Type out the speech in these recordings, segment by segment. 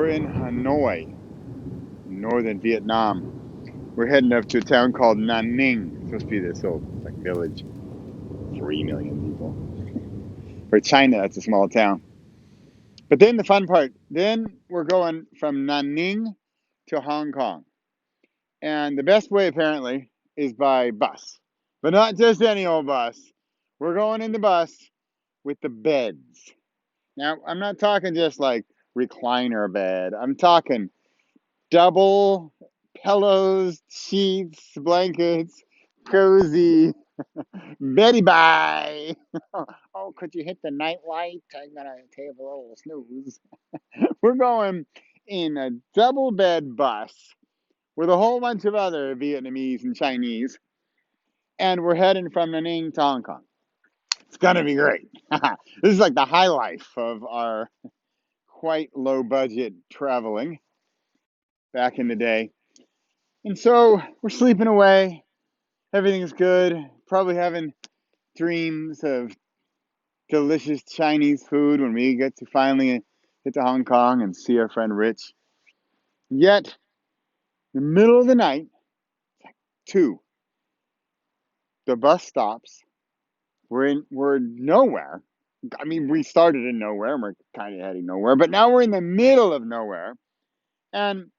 We're in Hanoi, northern Vietnam. We're heading up to a town called Nan Ninh. It's supposed to be this little like village, 3 million people. For China, that's a small town. But then the fun part, then we're going from Nan Ninh to Hong Kong. And the best way apparently is by bus. But not just any old bus. We're going in the bus with the beds. Now, I'm not talking just like recliner bed. I'm talking double pillows, sheets, blankets, cozy. Betty bye. Oh, could you hit the night light? I'm gonna take a little snooze. We're going in a double bed bus with a whole bunch of other Vietnamese and Chinese, and we're heading from Nanning to Hong Kong. It's gonna be great. This is like the high life of our quite low budget traveling back in the day. And so we're sleeping away. Everything's good. Probably having dreams of delicious Chinese food when we get to finally get to Hong Kong and see our friend Rich. Yet, in the middle of the night, 2, the bus stops. We're nowhere. I mean, we started in nowhere and we're kind of heading nowhere, but now we're in the middle of nowhere. And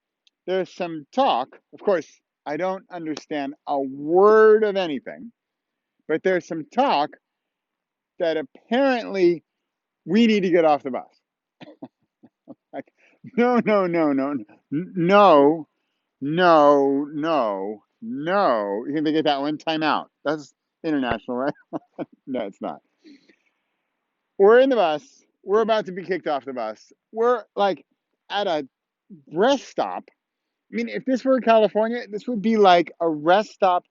there's some talk. Of course, I don't understand a word of anything, but there's some talk that apparently we need to get off the bus. Like, no, no, no, no, no, no, no, no. You can get that one time out. That's international, right? No, it's not. We're in the bus. We're about to be kicked off the bus. We're like at a rest stop. I mean, if this were California, this would be like a rest stop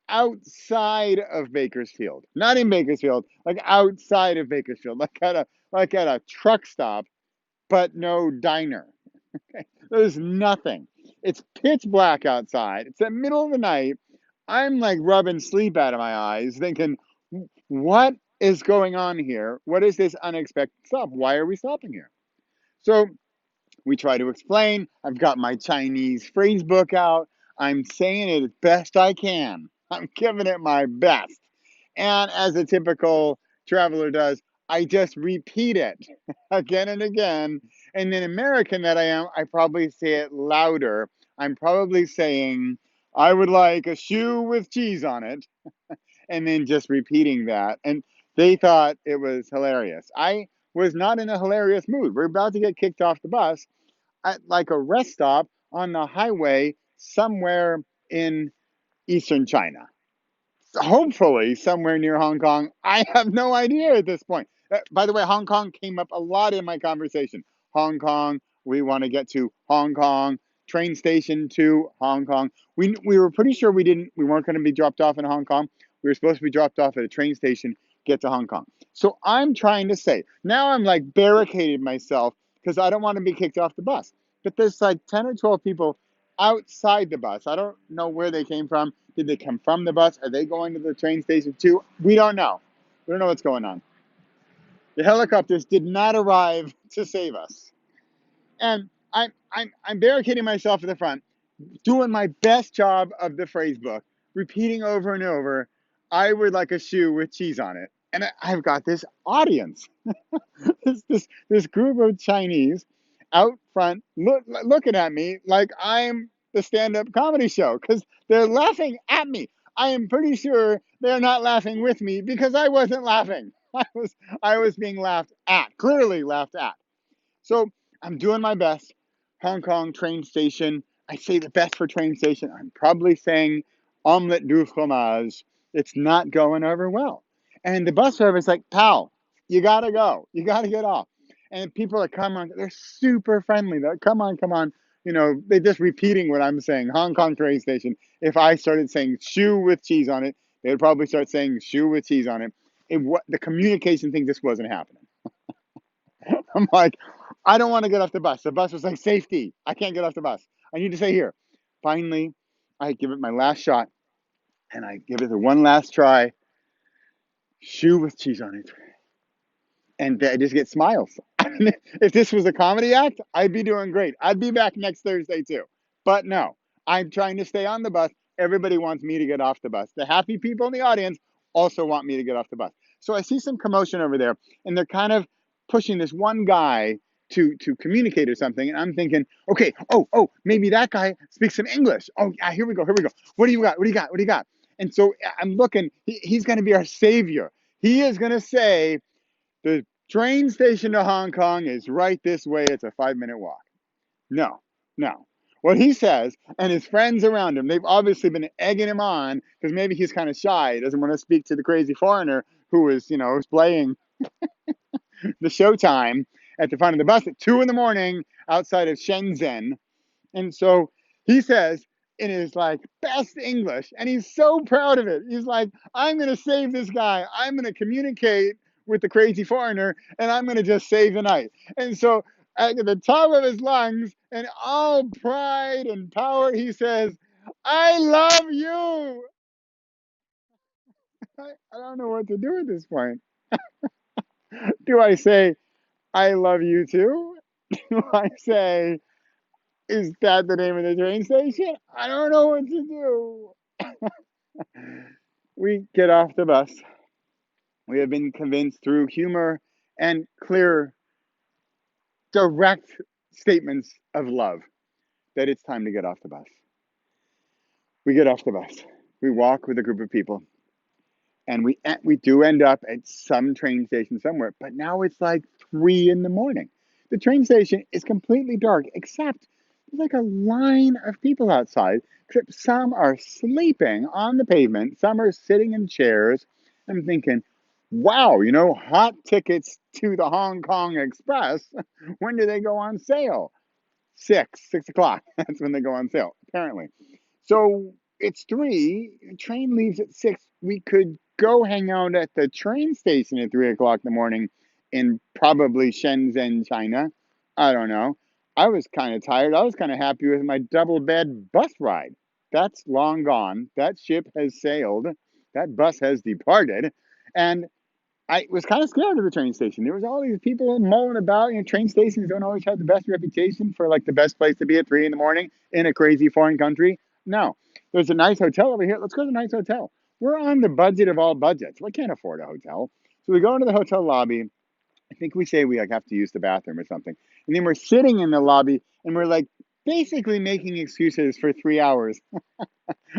outside of Bakersfield. Not in Bakersfield, like outside of Bakersfield, like at a truck stop, but no diner. There's nothing. It's pitch black outside. It's the middle of the night. I'm like rubbing sleep out of my eyes, thinking, what is going on here? What is this unexpected stop? Why are we stopping here? So we try to explain. I've got my Chinese phrase book out. I'm saying it as best I can. I'm giving it my best. And as a typical traveler does, I just repeat it again and again. And then American that I am, I probably say it louder. I'm probably saying, I would like a shoe with cheese on it. And then just repeating that. And they thought it was hilarious. I was not in a hilarious mood. We're about to get kicked off the bus at like a rest stop on the highway somewhere in eastern China. Hopefully, somewhere near Hong Kong. I have no idea at this point. By the way, Hong Kong came up a lot in my conversation. Hong Kong, we want to get to Hong Kong, train station to Hong Kong. We were pretty sure we weren't going to be dropped off in Hong Kong. We were supposed to be dropped off at a train station, get to Hong Kong. So I'm trying to say, now I'm like barricaded myself because I don't want to be kicked off the bus. But there's like 10 or 12 people outside the bus. I don't know where they came from. Did they come from the bus? Are they going to the train station too? We don't know. We don't know what's going on. The helicopters did not arrive to save us. And I'm barricading myself at the front, doing my best job of the phrase book, repeating over and over, I would like a shoe with cheese on it. And I've got this audience, this group of Chinese out front looking at me like I'm the stand-up comedy show because they're laughing at me. I am pretty sure they're not laughing with me because I wasn't laughing. I was being laughed at, clearly laughed at. So I'm doing my best. Hong Kong train station. I say the best for train station. I'm probably saying omelette du fromage. It's not going over well. And the bus driver is like, pal, you gotta go. You gotta get off. And people are come on, they're super friendly. They're come on, come on. You know, they're just repeating what I'm saying. Hong Kong train station. If I started saying shoe with cheese on it, they would probably start saying shoe with cheese on it. The communication thing just wasn't happening. I'm like, I don't want to get off the bus. The bus was like, safety. I can't get off the bus. I need to stay here. Finally, I give it my last shot and I give it the one last try. Shoe with cheese on it. And I just get smiles. If this was a comedy act, I'd be doing great. I'd be back next Thursday too. But no, I'm trying to stay on the bus. Everybody wants me to get off the bus. The happy people in the audience also want me to get off the bus. So I see some commotion over there, and they're kind of pushing this one guy to communicate or something. And I'm thinking, okay, maybe that guy speaks some English. Oh, yeah, here we go, here we go. What do you got? What do you got? What do you got? And so I'm looking. He's going to be our savior. He is going to say the train station to Hong Kong is right this way. It's a 5-minute walk. No, no. What he says, and his friends around him, they've obviously been egging him on because maybe he's kind of shy. He doesn't want to speak to the crazy foreigner who is, playing the showtime at the front of the bus at 2 in the morning outside of Shenzhen. And so he says in his like best English, and he's so proud of it. He's like, I'm going to save this guy. I'm going to communicate with the crazy foreigner, and I'm going to just save the night. And so at the top of his lungs and all pride and power, he says, I love you. I don't know what to do at this point. Do I say, I love you too? Do I say, is that the name of the train station? I don't know what to do. We get off the bus. We have been convinced through humor and clear, direct statements of love that it's time to get off the bus. We get off the bus. We walk with a group of people, and we do end up at some train station somewhere. But now it's like 3 in the morning. The train station is completely dark, except there's like a line of people outside. Except some are sleeping on the pavement, some are sitting in chairs. I'm thinking, wow, hot tickets to the Hong Kong Express. When do they go on sale? 6 o'clock. That's when they go on sale, apparently. So it's 3. The train leaves at 6. We could go hang out at the train station at 3 o'clock in the morning in probably Shenzhen, China. I don't know. I was kind of tired. I was kind of happy with my double bed bus ride. That's long gone. That ship has sailed. That bus has departed. And I was kind of scared of the train station. There was all these people mulling about. Train stations don't always have the best reputation for like the best place to be at 3 in the morning in a crazy foreign country. No, there's a nice hotel over here. Let's go to the nice hotel. We're on the budget of all budgets. We can't afford a hotel, so we go into the hotel lobby. I think we say we like have to use the bathroom or something, and then we're sitting in the lobby and we're like basically making excuses for 3 hours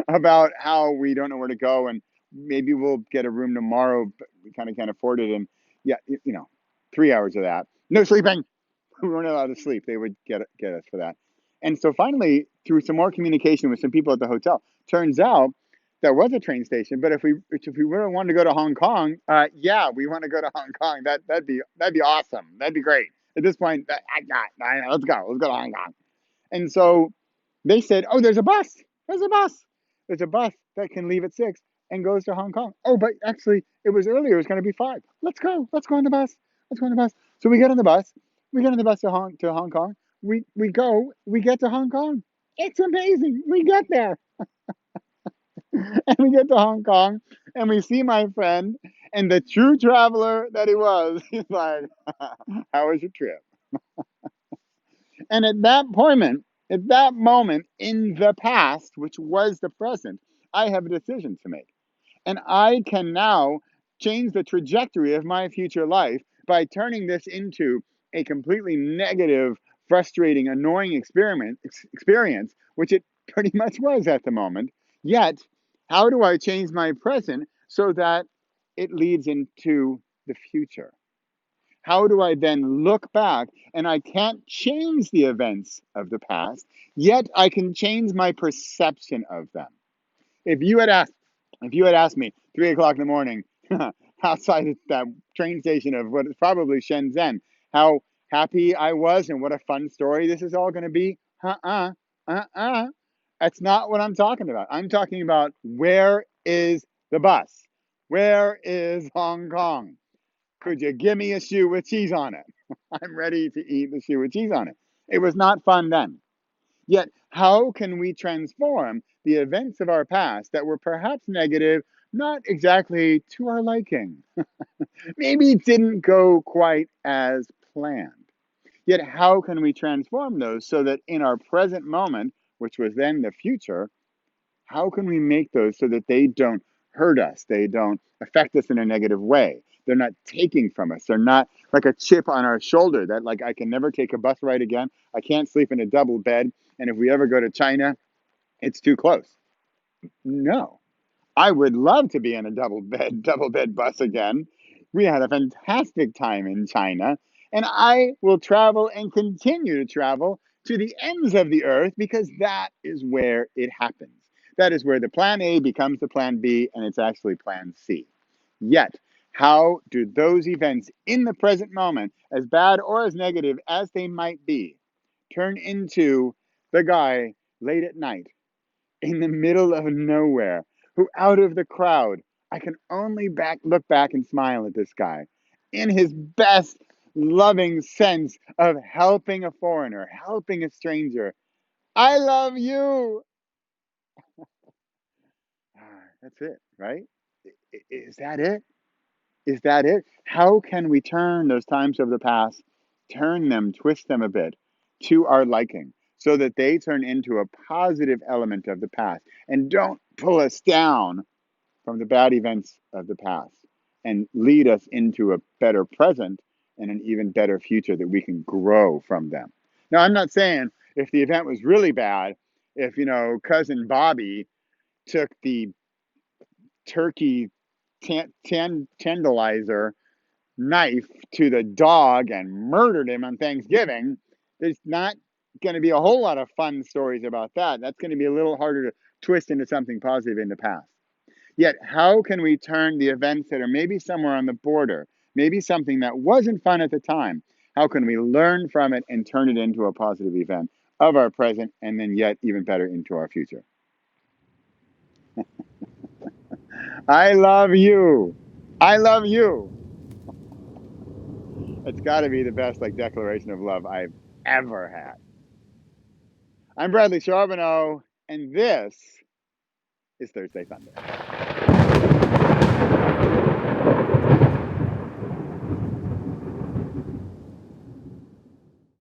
about how we don't know where to go and maybe we'll get a room tomorrow, but we kind of can't afford it. And yeah, 3 hours of that. No sleeping. We weren't allowed to sleep. They would get us for that. And so finally, through some more communication with some people at the hotel, turns out there was a train station. But if we really wanted to go to Hong Kong, yeah, we want to go to Hong Kong. That'd be awesome. That'd be great. At this point, let's go. Let's go to Hong Kong. And so they said, oh, there's a bus. There's a bus. There's a bus that can leave at 6 and goes to Hong Kong. Oh, but actually, it was earlier. It was going to be 5. Let's go. Let's go on the bus. Let's go on the bus. So we get on the bus. We get on the bus to Hong Kong. We go. We get to Hong Kong. It's amazing. We get there. And we get to Hong Kong and we see my friend and the true traveler that he was. He's like, how was your trip? And at that moment in the past, which was the present, I have a decision to make. And I can now change the trajectory of my future life by turning this into a completely negative, frustrating, annoying experience, which it pretty much was at the moment. Yet, how do I change my present so that it leads into the future? How do I then look back and I can't change the events of the past, yet I can change my perception of them? If you had asked, if you had asked me 3 o'clock in the morning outside that train station of what is probably Shenzhen, how happy I was and what a fun story this is all going to be, that's not what I'm talking about. I'm talking about where is the bus? Where is Hong Kong? Could you give me a shoe with cheese on it? I'm ready to eat the shoe with cheese on it. It was not fun then. Yet, how can we transform the events of our past that were perhaps negative, not exactly to our liking? Maybe it didn't go quite as planned. Yet, how can we transform those so that in our present moment, which was then the future, how can we make those so that they don't hurt us? They don't affect us in a negative way. They're not taking from us. They're not like a chip on our shoulder that, like, I can never take a bus ride again. I can't sleep in a double bed. And if we ever go to China, it's too close. No. I would love to be in a double bed bus again. We had a fantastic time in China, and I will travel and continue to travel to the ends of the earth because that is where it happens. That is where the plan A becomes the plan B, and it's actually plan C. Yet, how do those events in the present moment, as bad or as negative as they might be, turn into the guy late at night in the middle of nowhere, who out of the crowd, I can only look back and smile at this guy in his best loving sense of helping a foreigner, helping a stranger. I love you. That's it, right? Is that it? Is that it? How can we turn those times of the past, turn them, twist them a bit to our liking so that they turn into a positive element of the past and don't pull us down from the bad events of the past and lead us into a better present and an even better future that we can grow from them? Now, I'm not saying if the event was really bad, if, cousin Bobby took the turkey tenderizer knife to the dog and murdered him on Thanksgiving, there's not going to be a whole lot of fun stories about that. That's going to be a little harder to twist into something positive in the past. Yet, how can we turn the events that are maybe somewhere on the border, maybe something that wasn't fun at the time, how can we learn from it and turn it into a positive event of our present and then yet even better into our future? I love you. I love you. It's got to be the best declaration of love I've ever had. I'm Bradley Charbonneau, and this is Thursday Thunder.